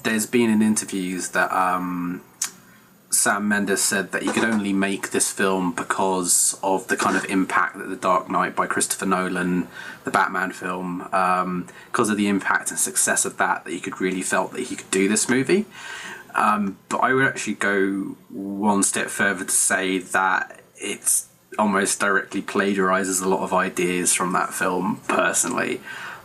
There's been in interviews that Sam Mendes said that he could only make this film because of the kind of impact that The Dark Knight by Christopher Nolan, the Batman film, because of the impact and success of that he could really felt that he could do this movie. But I would actually go one step further to say that it's almost directly plagiarizes a lot of ideas from that film, personally.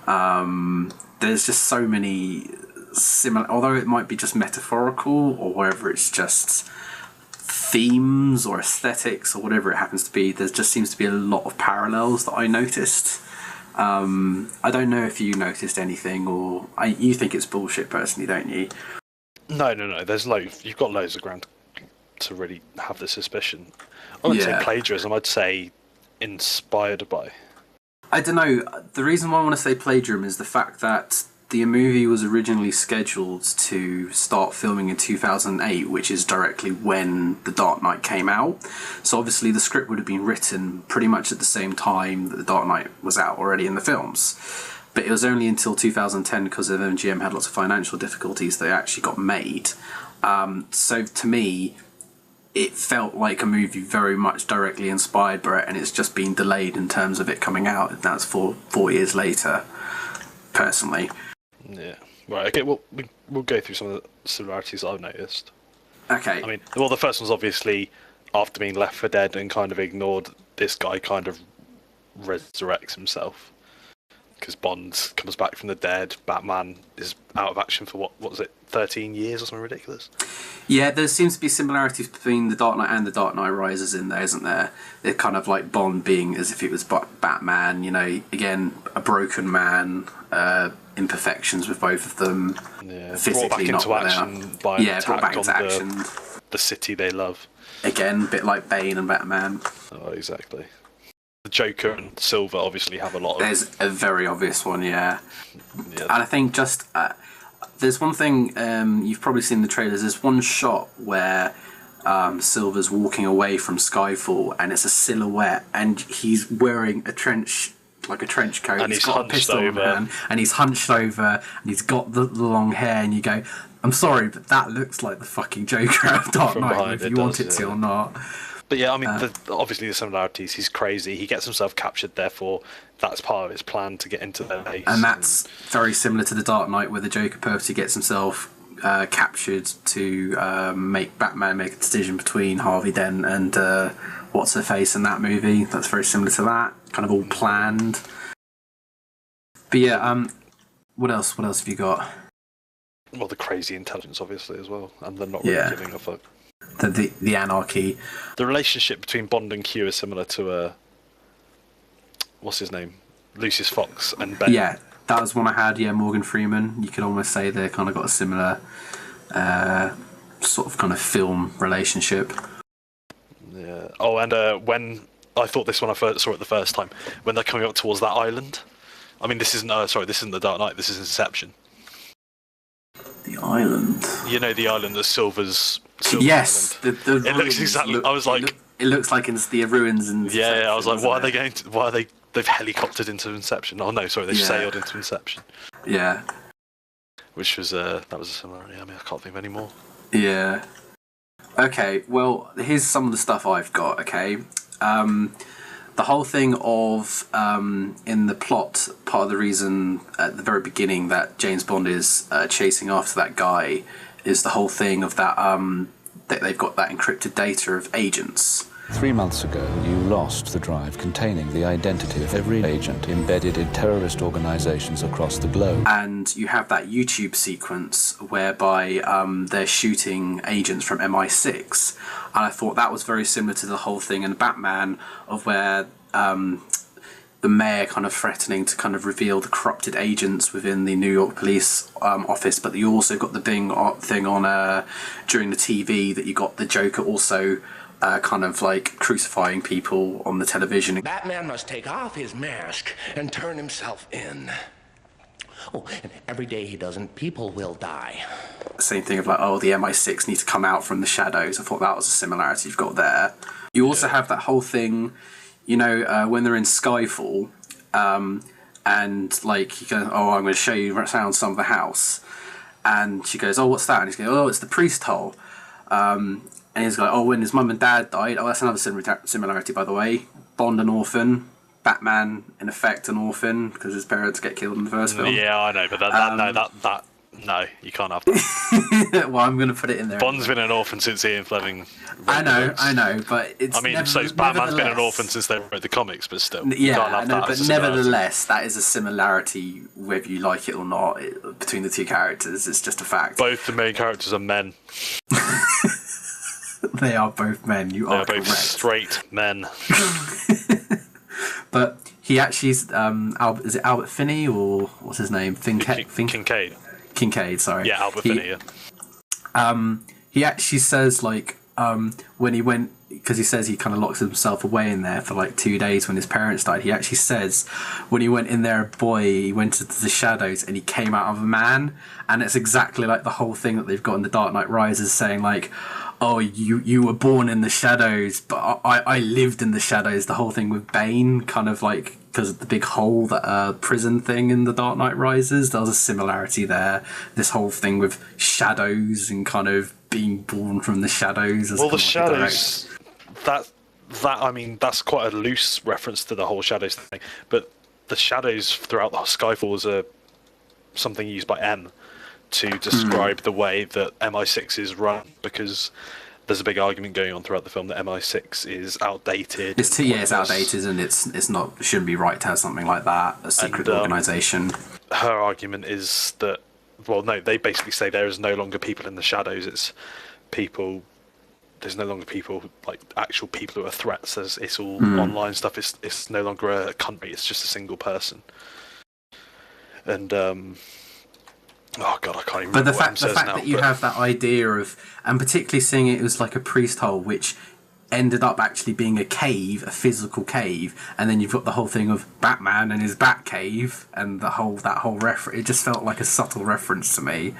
There's just so many similar, although it might be just metaphorical or whether it's just themes or aesthetics or whatever it happens to be, there just seems to be a lot of parallels that I noticed. I don't know if you noticed anything, or you think it's bullshit personally, don't you? No. There's loads. You've got loads of ground to really have the suspicion. I wouldn't say plagiarism. I'd say inspired by. I don't know. The reason why I want to say plagiarism is the fact that the movie was originally scheduled to start filming in 2008, which is directly when The Dark Knight came out. So obviously the script would have been written pretty much at the same time that The Dark Knight was out already in the films. But it was only until 2010, because of MGM had lots of financial difficulties, they actually got made. So to me, it felt like a movie very much directly inspired by it, and it's just been delayed in terms of it coming out. And that's 4 years later, personally. Yeah. Right. Okay. Well, we'll go through some of the similarities I've noticed. Okay. I mean, well, the first one's obviously after being left for dead and kind of ignored. This guy kind of resurrects himself because Bond comes back from the dead. Batman is out of action for what was it, 13 years or something ridiculous? Yeah, there seems to be similarities between The Dark Knight and The Dark Knight Rises in there, isn't there? They're kind of like Bond being as if it was Batman, you know, again, a broken man, imperfections with both of them. Yeah, physically brought back into action by an attack on the city they love. Again, a bit like Bane and Batman. Oh, exactly. The Joker and Silver obviously have a lot of... There's a very obvious one, yeah. Yeah. And I think just... there's one thing, you've probably seen the trailers, there's one shot where Silver's walking away from Skyfall and it's a silhouette and he's wearing a trench coat, and he's got a pistol in hand, and he's hunched over and he's got the long hair, and you go, I'm sorry, but that looks like the fucking Joker of Dark Knight, if you want it to or not. But yeah, I mean, obviously the similarities, he's crazy, he gets himself captured, therefore that's part of his plan to get into their base. And that's very similar to The Dark Knight, where the Joker purposely gets himself captured to make Batman make a decision between Harvey Dent and What's-Her-Face in that movie. That's very similar to that, kind of all planned. But yeah, what else have you got? Well, the crazy intelligence, obviously, as well, and they're not really giving a fuck. The anarchy. The relationship between Bond and Q is similar to what's his name? Lucius Fox and Ben. Yeah, that was one I had, Morgan Freeman. You could almost say they kind of got a similar sort of kind of film relationship. Yeah. Oh, and when I thought this when I first saw it the first time, when they're coming up towards that island. I mean, this isn't The Dark Knight, this is Inception. The island? You know, the island that Silver's yes, Island. The it looks exactly... I was like... It looks like it's the ruins in Inception. Yeah, I was like, why are they they've helicoptered into Inception. Oh no, sorry, they've sailed into Inception. Yeah. Which was that was a similarity. I mean, I can't think of any more. Yeah. Okay, well, here's some of the stuff I've got, okay? The whole thing of, in the plot, part of the reason at the very beginning that James Bond is chasing after that guy is the whole thing of that, that they've got that encrypted data of agents. 3 months ago, you lost the drive containing the identity of every agent embedded in terrorist organizations across the globe. And you have that YouTube sequence whereby they're shooting agents from MI6. And I thought that was very similar to the whole thing in Batman of where the mayor kind of threatening to kind of reveal the corrupted agents within the New York police office. But you also got the thing on during the TV that you got the Joker also kind of like crucifying people on the television. Batman must take off his mask and turn himself in. Oh, and every day he doesn't, people will die. Same thing of like, oh, the MI6 need to come out from the shadows. I thought that was a similarity you've got there. You also have that whole thing, you know, when they're in Skyfall, and like you go, oh, I'm going to show you around some of the house. And she goes, "Oh, what's that?" And he's going, "Oh, it's the priest hole." And he's like, "Oh, when his mum and dad died." Oh, that's another similarity, by the way. Bond an orphan. Batman, in effect, an orphan because his parents get killed in the first film. Yeah, I know, but no, you can't have that. Well, I'm going to put it in there. Bond's been an orphan since Ian Fleming. I know, but it's. I mean, so Batman's been an orphan since they wrote the comics, but still, you Yeah, can't have that but as a similarity. nevertheless, that is a similarity, whether you like it or not, between the two characters. It's just a fact. Both the main characters are men. They are both men. You are both correct. straight men. But he actually is it Albert Finney or what's his name? Kincaid. Kincaid, sorry. Yeah, Albert Finney. Yeah. He actually says when he went, because he says he kind of locks himself away in there for like 2 days when his parents died. He actually says when he went in there, a boy, he went into the shadows and he came out of a man, and it's exactly like the whole thing that they've got in The Dark Knight Rises, saying like, "Oh, you were born in the shadows, but I lived in the shadows." The whole thing with Bane, kind of like, because of the big hole, that prison thing in The Dark Knight Rises, there's a similarity there. This whole thing with shadows and kind of being born from the shadows. Well, the shadows, that I mean, that's quite a loose reference to the whole shadows thing, but the shadows throughout the Skyfall are something used by M to describe the way that MI6 is run, because there's a big argument going on throughout the film that MI6 is outdated. It's 2 years outdated, and it's not, shouldn't be right to have something like that, a secret organisation. Her argument is that, well, no, they basically say there is no longer people in the shadows. It's people. There's no longer people, like actual people who are threats. It's all online stuff. It's no longer a country. It's just a single person. And oh god, I can't even. But remember the what fact that you have that idea of, and particularly seeing it was like a priest hole, which ended up actually being a cave, a physical cave, and then you've got the whole thing of Batman and his Bat cave, and that whole reference. It just felt like a subtle reference to me,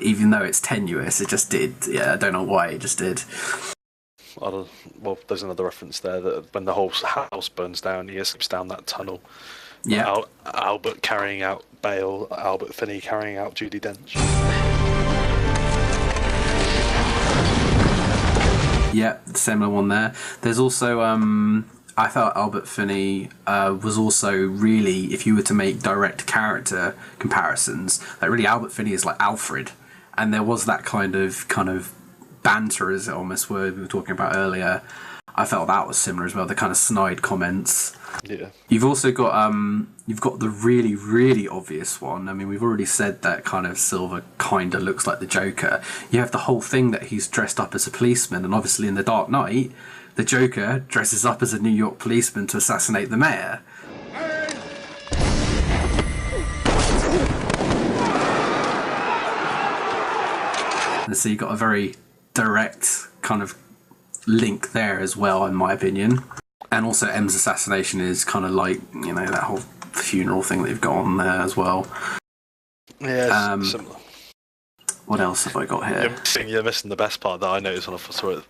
even though it's tenuous. It just did. Yeah, I don't know why it just did. Well, there's another reference there that when the whole house burns down, he escapes down that tunnel. Yeah. Albert carrying out Bale, Albert Finney carrying out Judi Dench. Yeah, similar one there. There's also, I felt Albert Finney was also really, if you were to make direct character comparisons, like really Albert Finney is like Alfred, and there was that kind of banter, as it almost were, we were talking about earlier. I felt that was similar as well, the kind of snide comments. Yeah. You've also got the really, really obvious one. I mean, we've already said that kind of Silver kind of looks like the Joker. You have the whole thing that he's dressed up as a policeman, and obviously in The Dark Knight, the Joker dresses up as a New York policeman to assassinate the mayor. And so you've got a very direct kind of link there as well, in my opinion. And also M's assassination is kind of like, you know, that whole funeral thing that you've got on there as well. Yeah, similar. What else have I got here? You're missing the best part that I noticed when I saw it.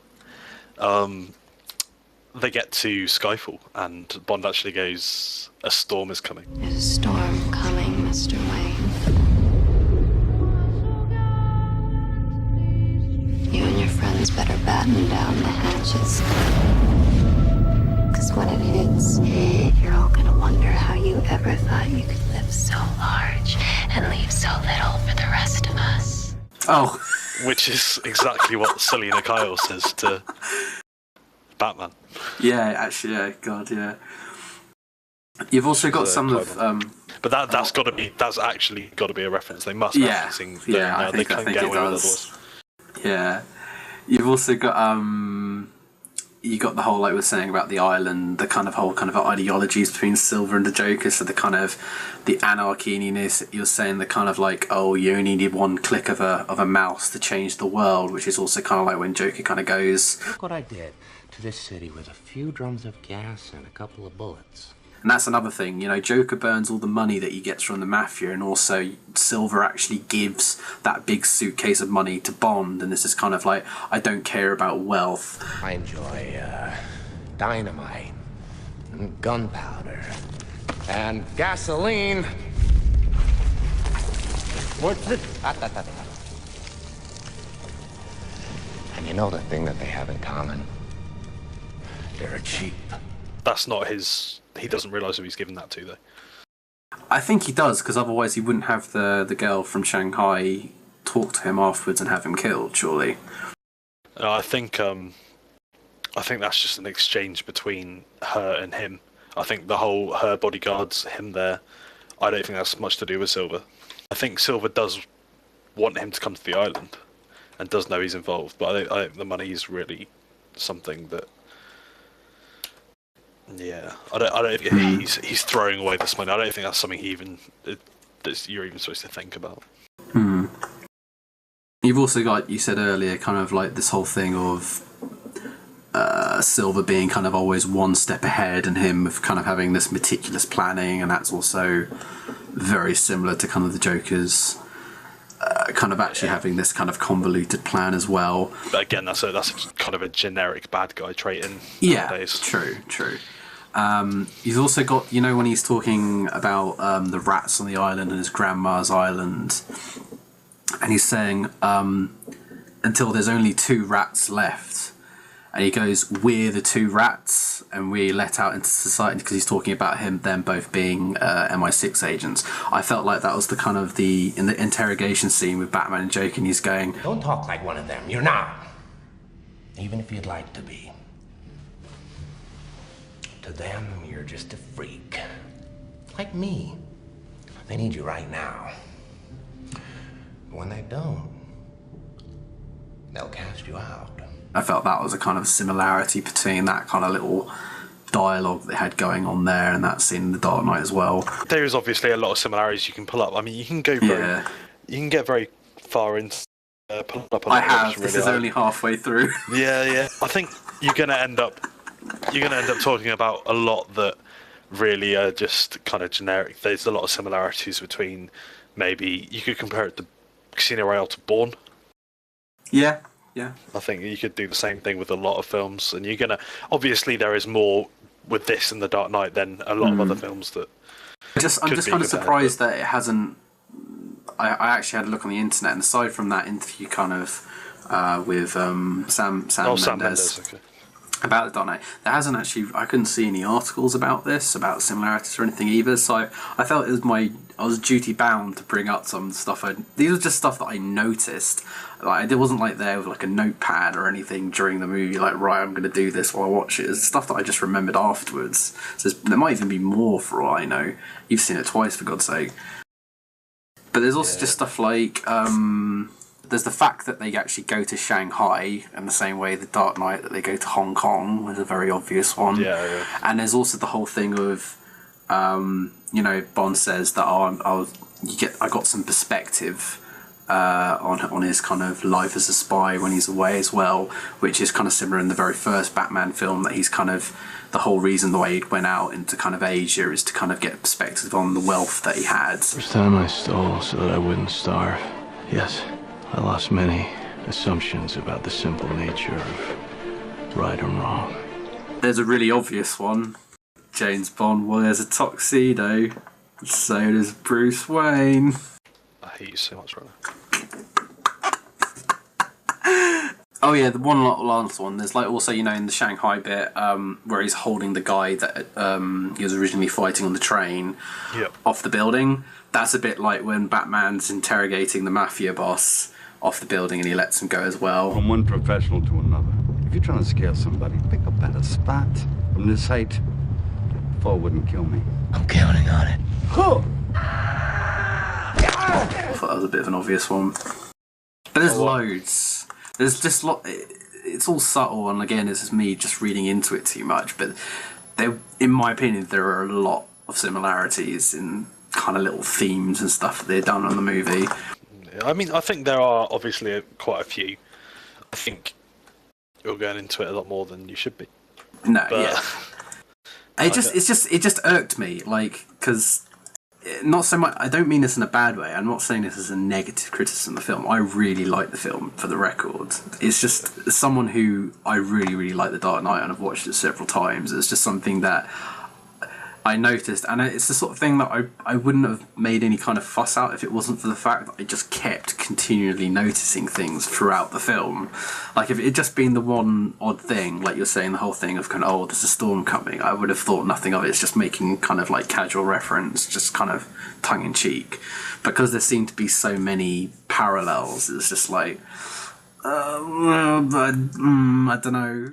They get to Skyfall, and Bond actually goes, "A storm is coming." There's a storm coming, Mr. Wayne. You and your friends better batten down the hatches. Because when it hits, you're all gonna wonder how you ever thought you could live so large and leave so little for the rest of us. Oh. Which is exactly what Selina Kyle says to Batman. Yeah, actually, yeah, God, yeah. You've also got some of... but that's actually got to be a reference. They must yeah, referencing yeah, I think get it away with does. Yeah. You've also got... you got the whole, like we were saying about the island, the kind of whole kind of ideologies between Silver and the Joker, so the kind of the anarchiness. You're saying the kind of like, oh, you only need one click of a mouse to change the world, which is also kind of like when Joker kind of goes, Look what I did to this city with a few drums of gas and a couple of bullets. and that's another thing, you know, Joker burns all the money that he gets from the mafia, and also Silver actually gives that big suitcase of money to Bond, and this is kind of like, I don't care about wealth. I enjoy dynamite and gunpowder and gasoline. What's it? And you know the thing that they have in common? They're cheap. That's not his... He doesn't realise who he's given that to, though. I think he does, because otherwise he wouldn't have the girl from Shanghai talk to him afterwards and have him killed, surely. I think that's just an exchange between her and him. I think her bodyguards, him there, I don't think that's much to do with Silver. I think Silver does want him to come to the island and does know he's involved, but I think the money is really something that... Yeah, I don't think he's throwing away this money. I don't think that's something you're even supposed to think about. You've also got, you said earlier, kind of like this whole thing of Silver being kind of always one step ahead, and him of kind of having this meticulous planning, and that's also very similar to kind of the Joker's kind of actually having this kind of convoluted plan as well. But again, that's kind of a generic bad guy trait in nowadays. True. He's also got, you know, when he's talking about the rats on the island and his grandma's island, and he's saying until there's only 2 rats left, and he goes, we're the 2 rats, and we let out into society, because he's talking about them both being MI6 agents. I felt like that was the kind of in the interrogation scene with Batman and Joker, and he's going, Don't talk like one of them. You're not. Even if you'd like to be. To them, you're just a freak. Like me. They need you right now. But when they don't, they'll cast you out. I felt that was a kind of similarity between that kind of little dialogue they had going on there and that scene in The Dark Knight as well. There is obviously a lot of similarities you can pull up. I mean, you can go you can get very far into pull up. I have. This is only halfway through. Yeah. I think you're gonna end up talking about a lot that really are just kind of generic. There's a lot of similarities between, maybe you could compare it to Casino Royale to Bourne. Yeah. I think you could do the same thing with a lot of films, and you're gonna... Obviously, there is more with this in The Dark Knight than a lot of other films that... I'm just kind of surprised that it hasn't... I actually had a look on the internet, and aside from that interview kind of with Sam Mendes... Okay. About The Dark Knight, there hasn't actually... I couldn't see any articles about this, about similarities or anything either, so I felt I was duty bound to bring up some stuff. These were just stuff that I noticed. Like, it wasn't like there with like a notepad or anything during the movie, like, right, I'm going to do this while I watch it. It's stuff that I just remembered afterwards. So there might even be more for all I know. You've seen it twice, for God's sake. But there's also just stuff like... there's the fact that they actually go to Shanghai in the same way The Dark Knight that they go to Hong Kong was a very obvious one. Yeah. And there's also the whole thing of, you know, Bond says that I got some perspective on his kind of life as a spy when he's away as well, which is kind of similar in the very first Batman film, that he's kind of the whole reason the way he went out into kind of Asia is to kind of get perspective on the wealth that he had. First time I stole so that I wouldn't starve. Yes. I lost many assumptions about the simple nature of right and wrong. There's a really obvious one. James Bond wears a tuxedo. So does Bruce Wayne. I hate you so much right now. Oh yeah, the one last one. There's like also, you know, in the Shanghai bit where he's holding the guy that he was originally fighting on the train off the building. That's a bit like when Batman's interrogating the mafia boss off the building and he lets him go as well. From one professional to another. If you're trying to scare somebody, pick a better spot. From this height, fall wouldn't kill me. I'm counting on it. I thought that was a bit of an obvious one. But there's loads. There's just it's all subtle, and again, this is me just reading into it too much, but in my opinion, there are a lot of similarities in kind of little themes and stuff that they've done on the movie. I mean, I think there are obviously quite a few. I think you're going into it a lot more than you should be. No, yeah. It just irked me, like, because not so much. I don't mean this in a bad way. I'm not saying this as a negative criticism of the film. I really like the film, for the record. It's just someone who I really, really like The Dark Knight, and I've watched it several times. It's just something that I noticed, and it's the sort of thing that I wouldn't have made any kind of fuss out if it wasn't for the fact that I just kept continually noticing things throughout the film. Like, if it had just been the one odd thing, like you're saying, the whole thing of kind of, oh, there's a storm coming, I would have thought nothing of it. It's just making kind of like casual reference, just kind of tongue-in-cheek. Because there seemed to be so many parallels, it's just like, I don't know.